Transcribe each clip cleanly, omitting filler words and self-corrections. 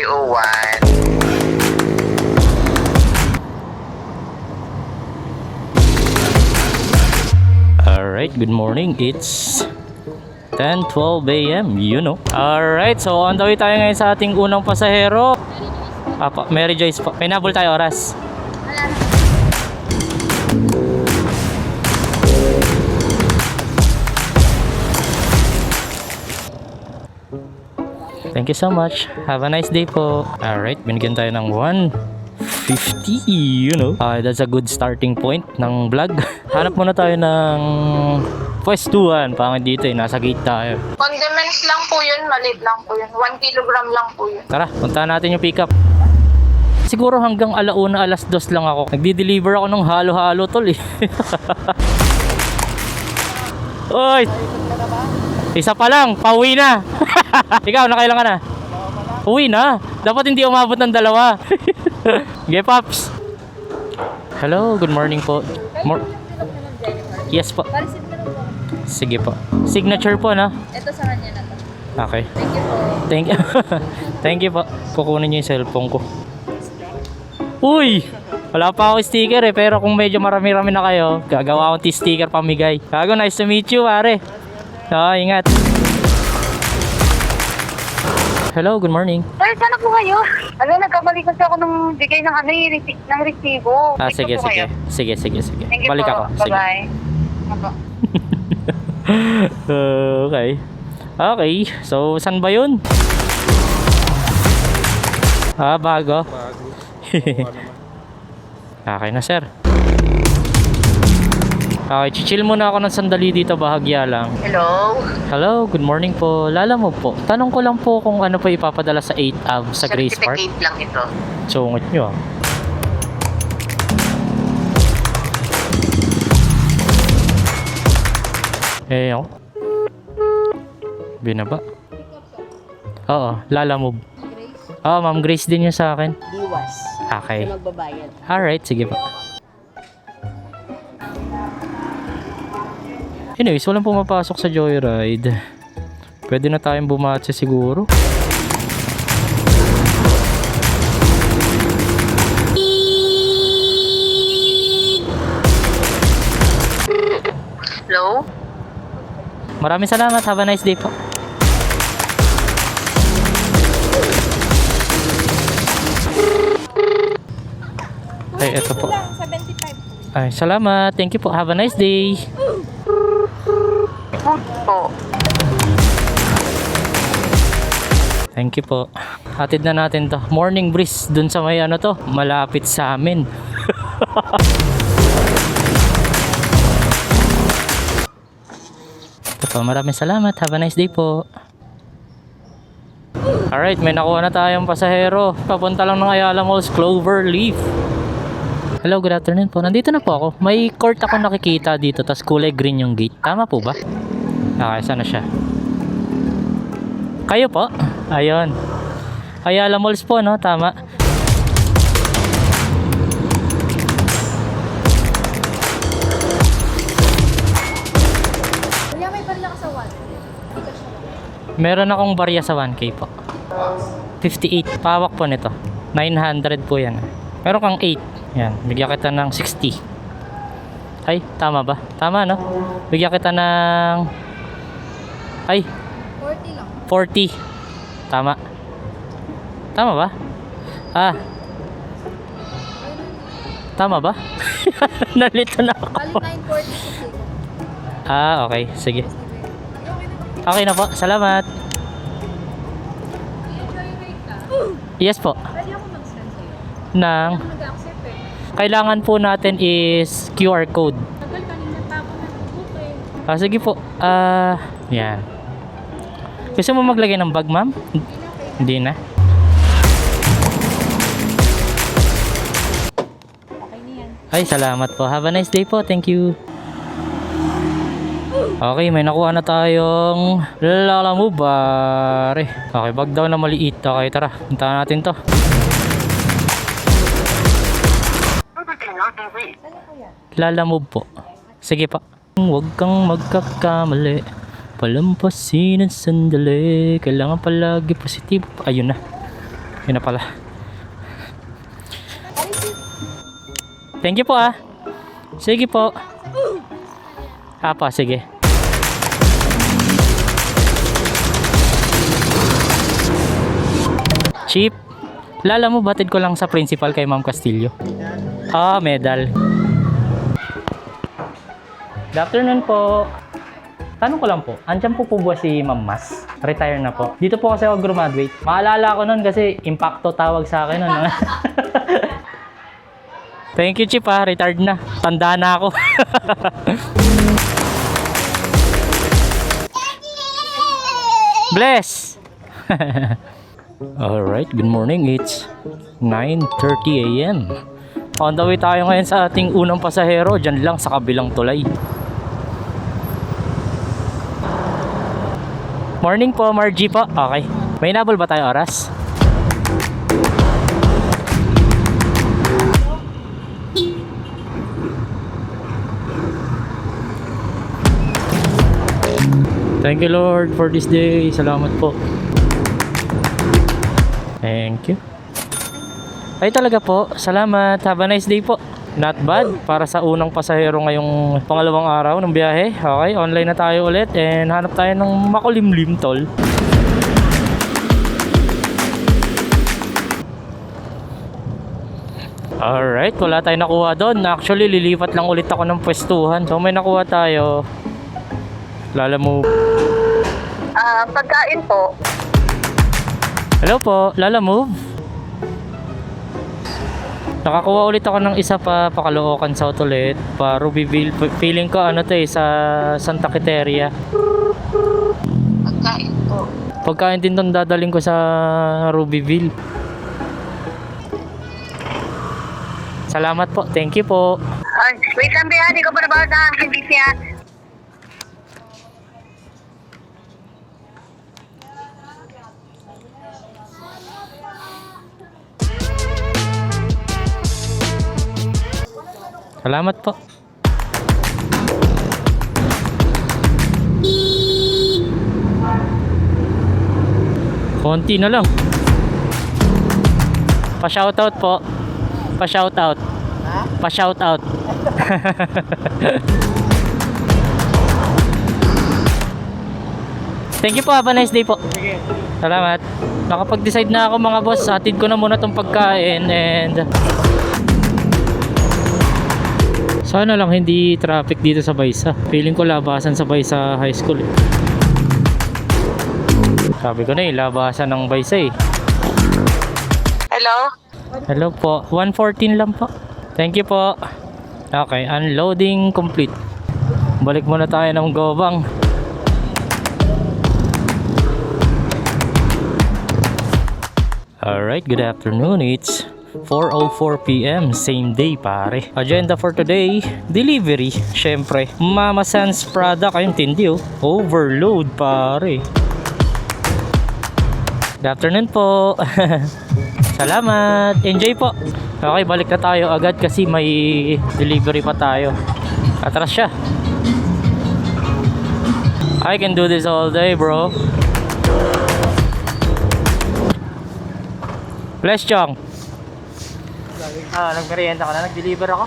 301. Alright, good morning. It's 10:12 a.m. You know. Alright, so on the way tayo ngayon sa ating unang pasahero. Apa, Mary Joyce po. May nabol tayo oras. Thank you so much. Have a nice day po. Alright, binigyan tayo ng 150, you know. That's a good starting point ng vlog. Hanap muna tayo ng pwestuhan. Pangit dito eh, nasa gate tayo. Condiments lang po yun, maliit lang po yun. 1 kilogram lang po yun. Tara, puntahan natin yung pickup. Siguro hanggang alauna, alas 2 lang ako. Nagdi-deliver ako ng halo-halo tol eh. Oy! Isa pa lang, pauwi na. Ikaw, nakailan ka na? Uwi na. Dapat hindi umabot ng dalawa. Okay, Pops. Hello, good morning po. Yes po. Sige po. Signature po, no? Ito sa kanya na to. Okay. Thank you po. Thank you. Thank you po. Kukunin niyo yung cellphone ko. Uy! Wala pa ako sticker eh, pero kung medyo marami-rami na kayo, gagawa akong sticker pamigay. Gago, nice to meet you, pare. Ingat. Hello, good morning. Sir, sana po kayo? Nagkamali kasi ako nung bigay ng ng resibo. Sige. Sige. Thank you Balik po. ako. Sige. Bye-bye. Okay. Okay. So, saan ba yun? Bago. Okay na, sir. Okay, chill muna ako ng sandali dito, bahagya lang. Hello? Hello, good morning po. Lala mo po. Tanong ko lang po kung ano pa ipapadala sa 8 Ave sa Grace Park. Certificate lang ito. Sungit nyo ah. Ako. Binaba. Oo, Lala Move. Oo, Ma'am Grace din yun sa akin. Diwas. Okay. Magbabayad. Alright, sige po. Anyways, walang pumapasok sa Joyride. Pwede na tayong bumatse siguro. Hello? Maraming salamat. Have a nice day po. Ay, eto po. 75. Ay, salamat. Thank you po. Have a nice day. Food po. Thank you po. Hatid na natin to. Morning breeze dun sa may ano to. Malapit sa amin. Ito po. Maraming salamat. Have a nice day po. Alright, may nakuha na tayong pasahero. Papunta lang ng Ayala Malls, Cloverleaf. Hello, good afternoon po. Nandito na po ako. May court ako nakikita dito, tas kulay green yung gate. Tama po ba? Okay, saan na siya? Kayo po? Ayun. Ayala Malls po, no? Tama. Kuya, may barila ka sa 1. Meron akong barya sa 1K po. 58. Pawak po nito. 900 po yan. Meron kang 8. Yan. Bigyan kita ng 60. Ay, tama ba? Tama, no? Bigyan kita ng... Ay, 40 lang. 40. Tama. Tama ba? Tama ba? Nalito na ako. Bali 940 Okay. Sige. Okay na po. Salamat. Yes po. Pwede ako mag-scan sa'yo. Nang... Mag-accept eh. Kailangan po natin is QR code. Tagal, kanina pa ako nag-book eh. Sige po. Yan. Gusto mo maglagay ng bag, ma'am? Hindi na. Okay na yan. Ay, salamat po. Have a nice day po. Thank you. Okay, may nakuha na tayong Lala Move, pare. Okay, bag daw na maliit. Okay, tara. Puntahan natin to. Lala Move po. Sige pa. Huwag kang magkakamali. Palampasin ang sandali. Kailangan palagi positibo. Ayun na. Yun na pala. Thank you po ah. Sige po. Apa, sige. Chip. Lala mo, batid ko lang sa principal kay Ma'am Castillo. Ah, medal. Good afternoon po. Tanong ko lang po, andyan po ba si Ma'am Mas? Retire na po. Dito po kasi ako graduate. Maalala ko nun kasi Impacto tawag sa akin nun. Thank you, Chip ha. Retired na. Tanda na ako. Bless! Alright, good morning. It's 9:30 a.m. On the way tayo ngayon sa ating unang pasahero. Diyan lang sa kabilang tulay. Morning po, Margie po. Okay. May nabol ba tayo oras? Thank you Lord for this day. Salamat po. Thank you. Ay talaga po. Salamat. Have a nice day po. Not bad para sa unang pasahero ngayong pangalawang araw ng biyahe. Okay, online na tayo ulit and hanap tayo ng makulimlim tol. Alright, wala tayong nakuha doon. Actually, lilipat lang ulit ako ng pwestuhan. So may nakuha tayo. Lala mo. Pagkain po. Hello po, Lala Move. Nakakuha ulit ako ng isa pa Caloocan South ulit pa Rubyville. Feeling ko ano to eh sa Santa Quiteria. Pagkain po. Pagkain din tong dadaling ko sa Rubyville. Salamat po. Thank you po. Ay, wait lang Bea, hindi ko pa nabasa ang hindi siya. Salamat po. Konti na lang. Pa-shoutout po. Pa-shoutout. Pa-shoutout. Thank you po. Have a nice day po. Salamat. Nakapag-decide na ako mga boss. Atid ko na muna tong pagkain and sana lang hindi traffic dito sa Baysa. Feeling ko labasan sa Baysa High School eh. Sabi ko na eh, labasan ng Baysa eh. Hello? Hello po, 114 lang po. Thank you po. Okay, unloading complete. Balik muna tayo ng Gobang. Alright, good afternoon. It's 4:04 PM, same day pare. Agenda for today, delivery. Syempre, Mama Sans product, ayun tindi oh. Overload pare. Good afternoon po. Salamat. Enjoy po. Okay, balik na tayo agad kasi may delivery pa tayo. Atras siya. I can do this all day, bro. Bless Chong. Nagmerienda ka na, nag-deliver ako.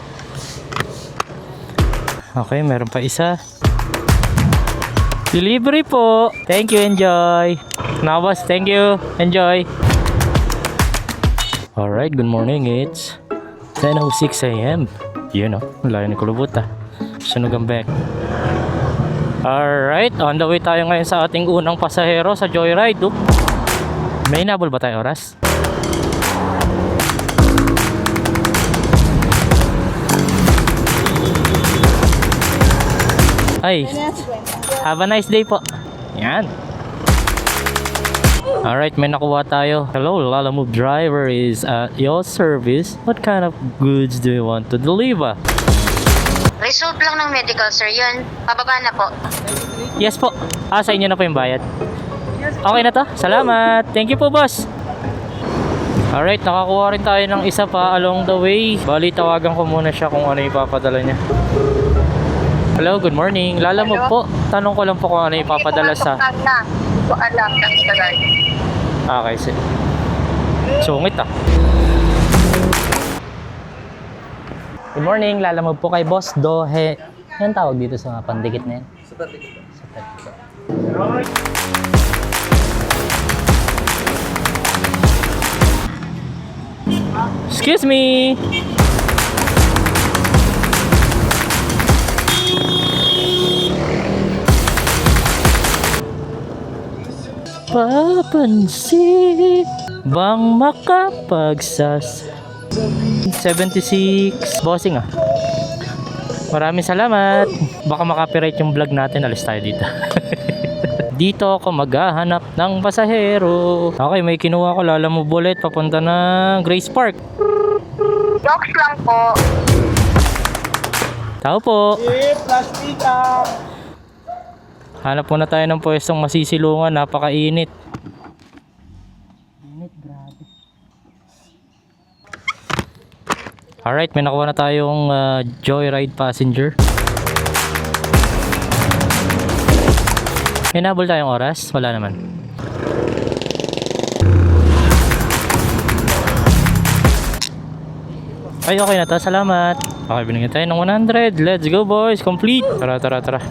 Okay, meron pa isa. Delivery po. Thank you, enjoy. Na boss, thank you. Enjoy. Alright, good morning. It's 10:06 AM. Yun o, layo ni Kulubuta. Sunog ang back. Alright, on the way tayo ngayon sa ating unang pasahero sa Joyride. Oh. May nabol ba tayo oras? Ay, have a nice day po. Yan. Alright, may nakuha tayo. Hello, Lala Move driver is at your service. What kind of goods do you want to deliver? Result lang ng medical, sir. Yun, pababa na po. Yes po. Sa inyo na po yung bayad. Okay na to? Salamat. Thank you po, boss. Alright, nakakuha rin tayo ng isa pa along the way. Bali, tawagan ko muna siya kung ano ipapadala niya. Hello, good morning. Lala Move po. Tanong ko lang po kung ano ipapadala sa... Hindi ko alam ng tagal. Okay, sir. Sungit ah. Good morning, lalamog po kay Boss Dohe. Yan tawag dito sa pandikit na yan? Sa pandikit. Excuse me! Papansin bang makapagsas 76 bossing ah. Maraming salamat. Baka makapiright yung vlog natin. Alis tayo dito. Dito ako maghahanap ng pasahero. Okay, may kinuha ko. Lalamove ulit papunta na Grace Park. Jokes lang po. Tao po. Plastika! Hanap muna tayo ng pwestong masisilungan. Napakainit. Init, grabe. Alright, may nakuha na tayong Joyride passenger. May nabol tayong oras? Wala naman. Ay, okay na to. Salamat. Okay, binigyan tayo ng 100. Let's go, boys. Complete. Tara, tara, tara.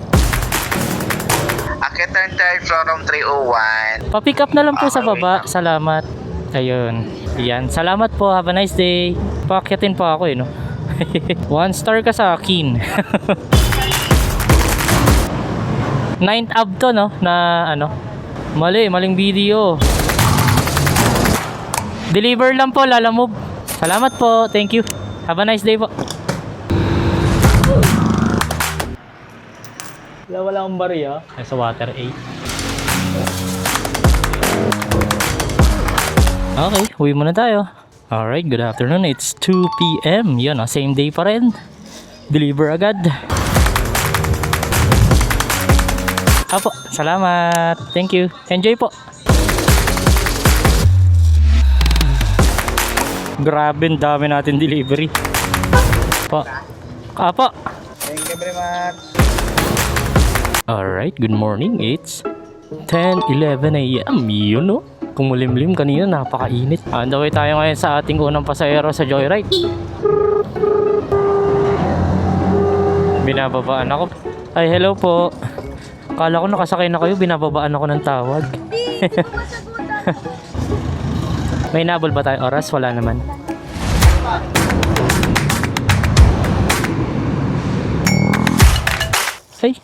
Akit ang third floor ng 301. Pa-pick up na lang po sa baba. Salamat. Ayun. Yan. Salamat po. Have a nice day. Paakyatin pa ako eh, no? 1 star ka sa akin. 9th up to, no? Na ano? Maling video. Deliver lang po, lalamove. Salamat po. Thank you. Have a nice day po. Wala akong barya. Sa water 8. Okay, uwi muna tayo. Alright, good afternoon. It's 2 PM. Yun, same day pa rin. Deliver agad. Apo, salamat. Thank you. Enjoy po. Grabe, ang dami natin delivery. Po. Apo. Thank you very much. Alright, good morning. It's 10:11 AM. Yun, no? Kumulimlim kanina, napakainit. On the way tayo ngayon sa ating unang pasahero sa Joyride. Binababaan ako. Ay, hello po. Kala ko nakasakay na kayo, binababaan ako ng tawag. May nabol ba tayong oras? Wala naman. Hey!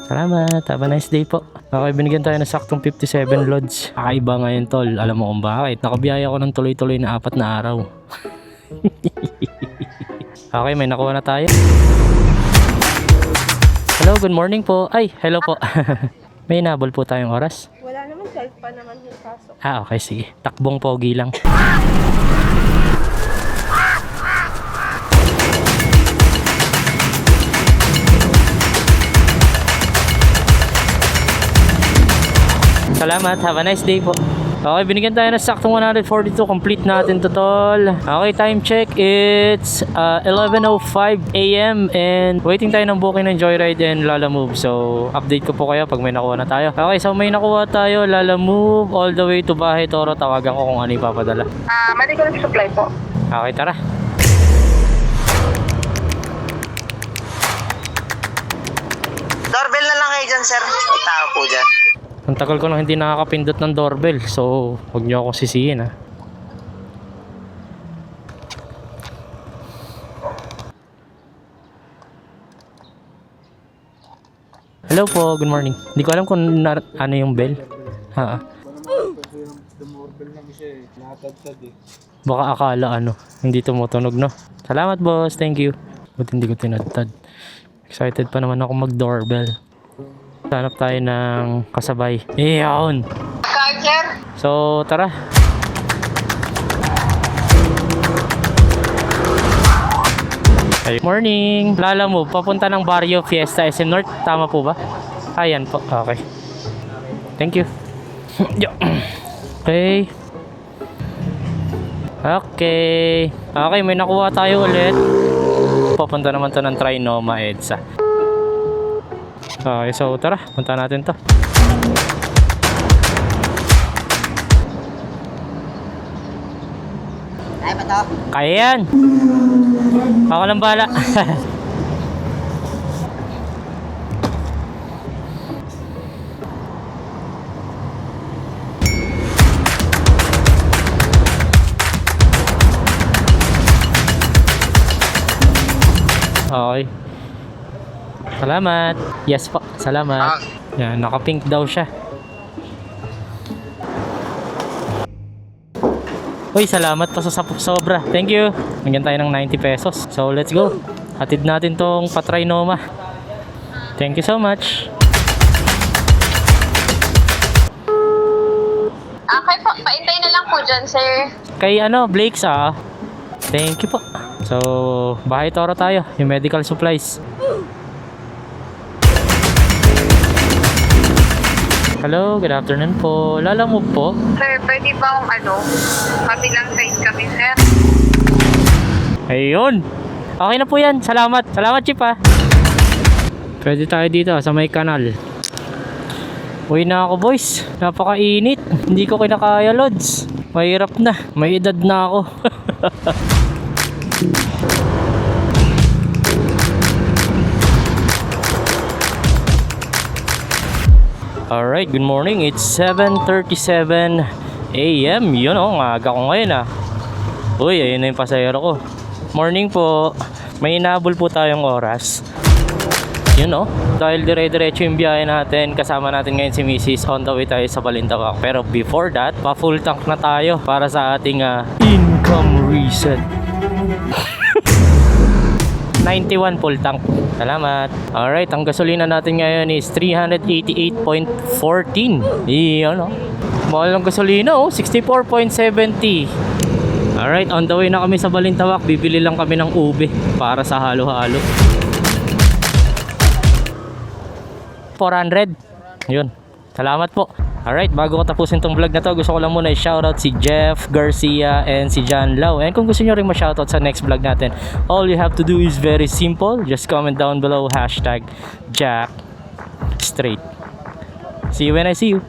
Salamat. Have a nice day po. Okay, binigyan tayo ng saktong 57 loads. Kakaiba ngayon, tol. Alam mo kung bakit? Nakabiyaya ako ng tuloy-tuloy na 4 na araw. Okay, may nakuha na tayo. Hello, good morning po. Ay, hello po. May nabol po tayong oras? Wala naman, self pa naman yung pasok. Okay, sige. Takbong pogi lang. Salamat. Have a nice day po. Okay, binigyan tayo ng saktong 142. Complete natin to, tol. Okay, time check. It's 11:05 AM and waiting tayo ng booking ng Joyride and Lalamove. So, update ko po kayo pag may nakuha na tayo. Okay, so may nakuha tayo. Lalamove all the way to Bahay Toro. Tawagan ko kung ano ipapadala. Medical supply po. Okay, tara. Doorbell na lang kayo dyan, sir. May tao po dyan. Ang tagal ko nang hindi nakakapindot ng doorbell. So, huwag niyo akong sisihin, ha. Hello po, good morning. Hindi ko alam kung ano yung bell. Ha. Baka akala hindi tumutunog, no? Salamat, boss. Thank you. Buti hindi ko tinatad. Excited pa naman ako mag-doorbell. Hanap tayo ng kasabay. Iyon! Sir? So, tara. Ay, morning! Lalamove, papunta ng Barrio Fiesta SM North. Tama po ba? Ayan po. Okay. Thank you. Okay. Okay. Okay, may nakuha tayo ulit. Papunta naman to ng Trinoma EDSA. Okay, so tara, punta natin to. Kaya yan. Ako lang bahala. Okay. Salamat. Yes po. Salamat. Yan, naka-pink daw siya. Uy, salamat pa sa sobra. Thank you. Nagyan tayo ng 90 pesos. So, let's go. Hatid natin tong Patrinoma. Thank you so much. Okay po, paintay na lang po dyan, sir. Kay Blake's Thank you po. So, Bahay Toro tayo. Yung medical supplies. Hello, good afternoon po. Lalamove po. Sir, pwede ba kabilang side kami, sir? Ayun. Okay na po yan. Salamat. Salamat, Chip Pwede tayo dito sa may kanal. Uwi na ako, boys. Napakainit. Hindi ko kinakaya, Lods. Mahirap na. May edad na ako. Alright, good morning. It's 7:37 AM. Yun ang aga ko ngayon Uy, ayun na yung pasahero ko. Morning po. May inabol po tayong oras. Yun dahil dire-diretso yung biyahe natin. Kasama natin ngayon si Mrs. On the way tayo sa Balintawak. Pero before that, pa-full tank na tayo para sa ating income reset. 91 full tank. Salamat. Alright, ang gasolina natin ngayon is 388.14. Iyon mahal ng gasolina 64.70. Alright, on the way na kami sa Balintawak. Bibili lang kami ng ube para sa halo-halo. 400. Yun. Salamat po. Alright, bago ko tapusin tong vlog na to, gusto ko lang muna i-shoutout si Jeff Garcia and si John Lau. And kung gusto nyo rin ma-shoutout sa next vlog natin, all you have to do is very simple. Just comment down below #JackStraight. See you when I see you.